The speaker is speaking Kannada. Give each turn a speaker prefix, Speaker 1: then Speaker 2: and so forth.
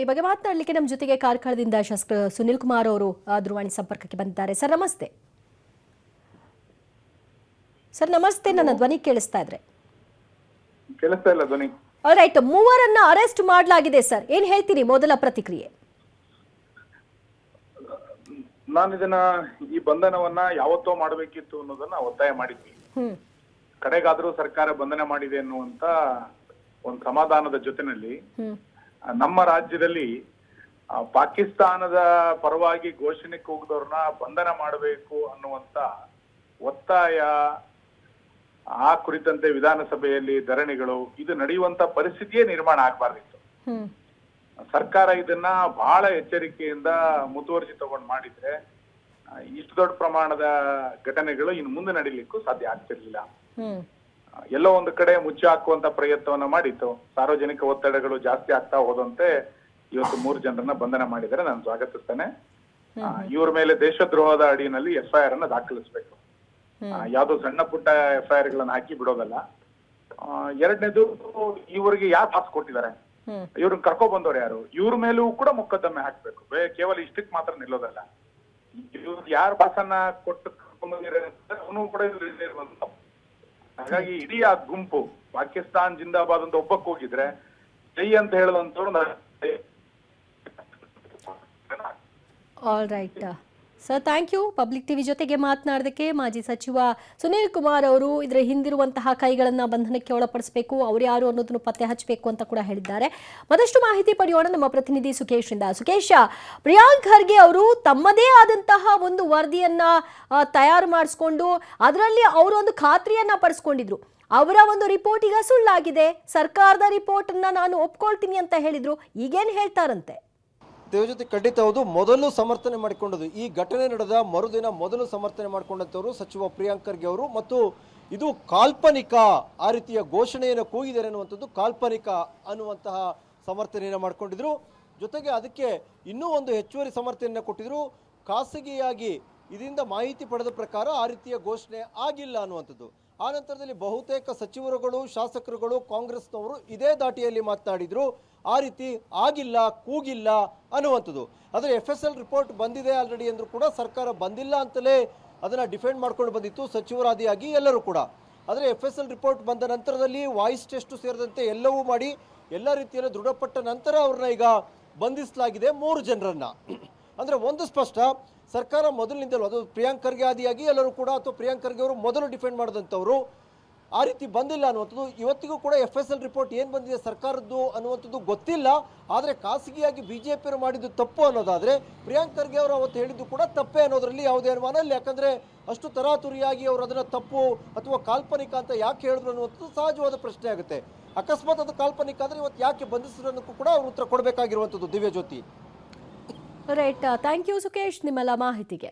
Speaker 1: ಈ ಬಗ್ಗೆ ಮಾತನಾಡಲಿಕ್ಕೆ ನಮ್ಮ ಜೊತೆಗೆ ಕಾರ್ಕಳದಿಂದ ಶಾಸಕ ಸುನಿಲ್ ಕುಮಾರ್ ಅವರು ದೂರವಾಣಿ ಸಂಪರ್ಕಕ್ಕೆ ಬಂದಿದ್ದಾರೆ. ಸರ್ ನಮಸ್ತೆ. ಸರ್ ನಮಸ್ತೆ, ನನ್ನ ಧ್ವನಿ ಕೇಳಿಸ್ತಾ ಇದ್ರೆ?
Speaker 2: ಕೇಳಿಸ್ತಾ ಇಲ್ಲ ಧ್ವನಿ.
Speaker 1: ಆಲ್ರೈಟ್, ಮೂವರನ್ನ ಅರೆಸ್ಟ್ ಮಾಡಲಾಗಿದೆ ಸರ್, ಏನ್ ಹೇಳ್ತೀರಿ ಮೊದಲ ಪ್ರತಿಕ್ರಿಯೆ?
Speaker 2: ನಾನು ಇದನ್ನ ಈ ಬಂಧನವನ್ನ ಯಾವತ್ತೋ ಮಾಡಬೇಕಿತ್ತು ಅನ್ನೋದನ್ನ ಒತ್ತಾಯ ಮಾಡಿದ್ವಿ. ಕಡೆಗಾದ್ರೂ ಸರ್ಕಾರ ಬಂಧನ ಮಾಡಿದೆ ಅನ್ನುವಂತ ಒಂದು ಸಮಾಧಾನದ ಜೊತೆನಲ್ಲಿ ನಮ್ಮ ರಾಜ್ಯದಲ್ಲಿ ಪಾಕಿಸ್ತಾನದ ಪರವಾಗಿ ಘೋಷಣೆ ಕೂಗಿದವ್ರನ್ನ ಬಂಧನ ಮಾಡಬೇಕು ಅನ್ನುವಂತ ಒತ್ತಾಯ, ಆ ಕುರಿತಂತೆ ವಿಧಾನಸಭೆಯಲ್ಲಿ ಧರಣಿಗಳು ಇದು ನಡೆಯುವಂತ ಪರಿಸ್ಥಿತಿಯೇ ನಿರ್ಮಾಣ ಆಗಬಾರ್ದಿತ್ತು. ಸರ್ಕಾರ ಇದನ್ನ ಬಹಳ ಎಚ್ಚರಿಕೆಯಿಂದ ಮುತುವರ್ಜಿ ತಗೊಂಡು ಮಾಡಿದ್ರೆ ಇಷ್ಟು ದೊಡ್ಡ ಪ್ರಮಾಣದ ಘಟನೆಗಳು ಇನ್ನು ಮುಂದೆ ನಡೀಲಿಕ್ಕೂ ಸಾಧ್ಯ ಆಗ್ತಿರ್ಲಿಲ್ಲ. ಎಲ್ಲೋ ಒಂದು ಕಡೆ ಮುಚ್ಚಿ ಹಾಕುವಂತ ಪ್ರಯತ್ನವನ್ನ ಮಾಡಿತ್ತು. ಸಾರ್ವಜನಿಕ ಒತ್ತಡಗಳು ಜಾಸ್ತಿ ಆಗ್ತಾ ಹೋದಂತೆ ಇವತ್ತು 3 ಜನರನ್ನ ಬಂಧನ ಮಾಡಿದರೆ ನಾನು ಸ್ವಾಗತಿಸ್ತೇನೆ. ಇವ್ರ ಮೇಲೆ ದೇಶದ್ರೋಹದ ಅಡಿಯಲ್ಲಿ FIR ಅನ್ನ ದಾಖಲಿಸಬೇಕು. ಯಾವ್ದೋ ಸಣ್ಣ ಪುಟ್ಟ FIR ಗಳನ್ನ ಹಾಕಿ ಬಿಡೋದಲ್ಲ. ಎರಡನೇದು, ಇವ್ರಿಗೆ ಯಾರು ಪಾಸ್ ಕೊಟ್ಟಿದ್ದಾರೆ, ಇವ್ರನ್ನ ಕರ್ಕೊ ಬಂದವ್ರು ಯಾರು, ಇವ್ರ ಮೇಲೂ ಕೂಡ ಮೊಕದ್ದಮೆ ಹಾಕ್ಬೇಕು. ಕೇವಲ ಇಷ್ಟಕ್ಕೆ ಮಾತ್ರ ನಿಲ್ಲೋದಲ್ಲ. ಇವ್ರು ಯಾರು ಪಾಸನ್ನ ಕೊಟ್ಟು ಅವನು ಕೂಡ ಇರುವಂತ. ಹಾಗಾಗಿ ಇಡೀ ಆ ಗುಂಪು ಪಾಕಿಸ್ತಾನ್ ಜಿಂದಾಬಾದ್ ಅಂತ ಒಬ್ಬಕ್ಕೆ ಹೋಗಿದ್ರೆ ಜೈ ಅಂತ ಹೇಳುವಂತವ್ರು.
Speaker 1: All right sir, thank you. Public TV ಜೊತೆಗೆ ಮಾತನಾಡೋದಕ್ಕೆ ಮಾಜಿ ಸಚಿವ ಸುನೀಲ್ ಕುಮಾರ್ ಅವರು ಇದರ ಹಿಂದಿರುವಂತಹ ಕೈಗಳನ್ನು ಬಂಧನಕ್ಕೆ ಒಳಪಡಿಸಬೇಕು, ಅವ್ರು ಯಾರು ಅನ್ನೋದನ್ನು ಪತ್ತೆ ಹಚ್ಚಬೇಕು ಅಂತ ಕೂಡ ಹೇಳಿದ್ದಾರೆ. ಮತ್ತಷ್ಟು ಮಾಹಿತಿ ಪಡೆಯೋಣ ನಮ್ಮ ಪ್ರತಿನಿಧಿ ಸುಖೇಶ್ ಇಂದ. ಸುಖೇಶ್, ಪ್ರಿಯಾಂಕ್ ಖರ್ಗೆ ಅವರು ತಮ್ಮದೇ ಆದಂತಹ ಒಂದು ವರದಿಯನ್ನ ತಯಾರು ಮಾಡಿಸ್ಕೊಂಡು ಅದರಲ್ಲಿ ಅವರು ಒಂದು ಖಾತ್ರಿಯನ್ನ ಪಡಿಸ್ಕೊಂಡಿದ್ರು. ಅವರ ಒಂದು ರಿಪೋರ್ಟ್ ಈಗ ಸುಳ್ಳಾಗಿದೆ, ಸರ್ಕಾರದ ರಿಪೋರ್ಟ್ ಅನ್ನ ನಾನು ಒಪ್ಕೊಳ್ತೀನಿ ಅಂತ ಹೇಳಿದ್ರು. ಈಗೇನು ಹೇಳ್ತಾರಂತೆ?
Speaker 3: ದೇವಜ್ಯೋತಿ, ಖಂಡಿತ ಹೌದು. ಮೊದಲು ಸಮರ್ಥನೆ ಮಾಡಿಕೊಂಡದ್ದು ಈ ಘಟನೆ ನಡೆದ ಮರುದಿನ ಮೊದಲು ಸಮರ್ಥನೆ ಮಾಡಿಕೊಂಡಂಥವರು ಸಚಿವ ಪ್ರಿಯಾಂಕ್ ಖರ್ಗೆ ಅವರು. ಮತ್ತು ಇದು ಕಾಲ್ಪನಿಕ, ಆ ರೀತಿಯ ಘೋಷಣೆಯನ್ನು ಕೂಗಿದ್ದಾರೆ ಅನ್ನುವಂಥದ್ದು ಕಾಲ್ಪನಿಕ ಅನ್ನುವಂತಹ ಸಮರ್ಥನೆಯನ್ನು ಮಾಡಿಕೊಂಡಿದ್ರು. ಜೊತೆಗೆ ಅದಕ್ಕೆ ಇನ್ನೂ ಒಂದು ಹೆಚ್ಚುವರಿ ಸಮರ್ಥನೆಯನ್ನು ಕೊಟ್ಟಿದ್ರು. ಖಾಸಗಿಯಾಗಿ ಇದರಿಂದ ಮಾಹಿತಿ ಪಡೆದ ಪ್ರಕಾರ ಆ ರೀತಿಯ ಘೋಷಣೆ ಆಗಿಲ್ಲ ಅನ್ನುವಂಥದ್ದು. ಆ ನಂತರದಲ್ಲಿ ಬಹುತೇಕ ಸಚಿವರುಗಳು, ಶಾಸಕರುಗಳು, ಕಾಂಗ್ರೆಸ್ನವರು ಇದೇ ದಾಟಿಯಲ್ಲಿ ಮಾತನಾಡಿದ್ರು. ಆ ರೀತಿ ಆಗಿಲ್ಲ, ಕೂಗಿಲ್ಲ ಅನ್ನುವಂಥದ್ದು. ಆದರೆ FSL ರಿಪೋರ್ಟ್ ಬಂದಿದೆ ಆಲ್ರೆಡಿ ಅಂದರೂ ಕೂಡ ಸರ್ಕಾರ ಬಂದಿಲ್ಲ ಅಂತಲೇ ಅದನ್ನು ಡಿಫೆಂಡ್ ಮಾಡ್ಕೊಂಡು ಬಂದಿತ್ತು ಸಚಿವರಾದಿಯಾಗಿ ಎಲ್ಲರೂ ಕೂಡ. ಆದರೆ FSL ರಿಪೋರ್ಟ್ ಬಂದ ನಂತರದಲ್ಲಿ ವಾಯ್ಸ್ ಟೆಸ್ಟ್ ಸೇರಿದಂತೆ ಎಲ್ಲವೂ ಮಾಡಿ ಎಲ್ಲ ರೀತಿಯಲ್ಲಿ ದೃಢಪಟ್ಟ ನಂತರ ಅವ್ರನ್ನ ಈಗ ಬಂಧಿಸಲಾಗಿದೆ 3 ಜನರನ್ನ. ಅಂದರೆ ಒಂದು ಸ್ಪಷ್ಟ, ಸರ್ಕಾರ ಮೊದಲಿನಿಂದಲೂ, ಅದು ಪ್ರಿಯಾಂಕ್ ಖರ್ಗೆ ಆದಿಯಾಗಿ ಎಲ್ಲರೂ ಕೂಡ ಅಥವಾ ಪ್ರಿಯಾಂಕ್ ಖರ್ಗೆ ಅವರು ಮೊದಲು ಡಿಫೆಂಡ್ ಮಾಡಿದಂಥವ್ರು, ಆ ರೀತಿ ಬಂದಿಲ್ಲ ಅನ್ನುವಂಥದ್ದು. ಇವತ್ತಿಗೂ ಕೂಡ FSL ರಿಪೋರ್ಟ್ ಏನು ಬಂದಿದೆ ಸರ್ಕಾರದ್ದು ಅನ್ನುವಂಥದ್ದು ಗೊತ್ತಿಲ್ಲ. ಆದರೆ ಖಾಸಗಿಯಾಗಿ BJP ಮಾಡಿದ್ದು ತಪ್ಪು ಅನ್ನೋದಾದರೆ ಪ್ರಿಯಾಂಕ್ ಖರ್ಗೆ ಅವರು ಅವತ್ತು ಹೇಳಿದ್ದು ಕೂಡ ತಪ್ಪೇ ಅನ್ನೋದರಲ್ಲಿ ಯಾವುದೇ ಅನುಮಾನ ಇಲ್ಲ. ಯಾಕಂದರೆ ಅಷ್ಟು ತರಾತುರಿಯಾಗಿ ಅವರು ಅದನ್ನು ತಪ್ಪು ಅಥವಾ ಕಾಲ್ಪನಿಕ ಅಂತ ಯಾಕೆ ಹೇಳಿದ್ರು ಅನ್ನುವಂಥದ್ದು ಸಹಜವಾದ ಪ್ರಶ್ನೆ ಆಗುತ್ತೆ. ಅಕಸ್ಮಾತ್ ಅದು ಕಾಲ್ಪನಿಕ ಆದರೆ ಇವತ್ತು ಯಾಕೆ ಬಂಧಿಸಿದ್ರು ಅನ್ನೋಕ್ಕೂ ಕೂಡ ಅವರು ಉತ್ತರ ಕೊಡಬೇಕಾಗಿರುವಂಥದ್ದು. Divyajyothi.
Speaker 1: Right, thank you Sukhesh ನಿಮ್ಮೆಲ್ಲ ಮಾಹಿತಿಗೆ.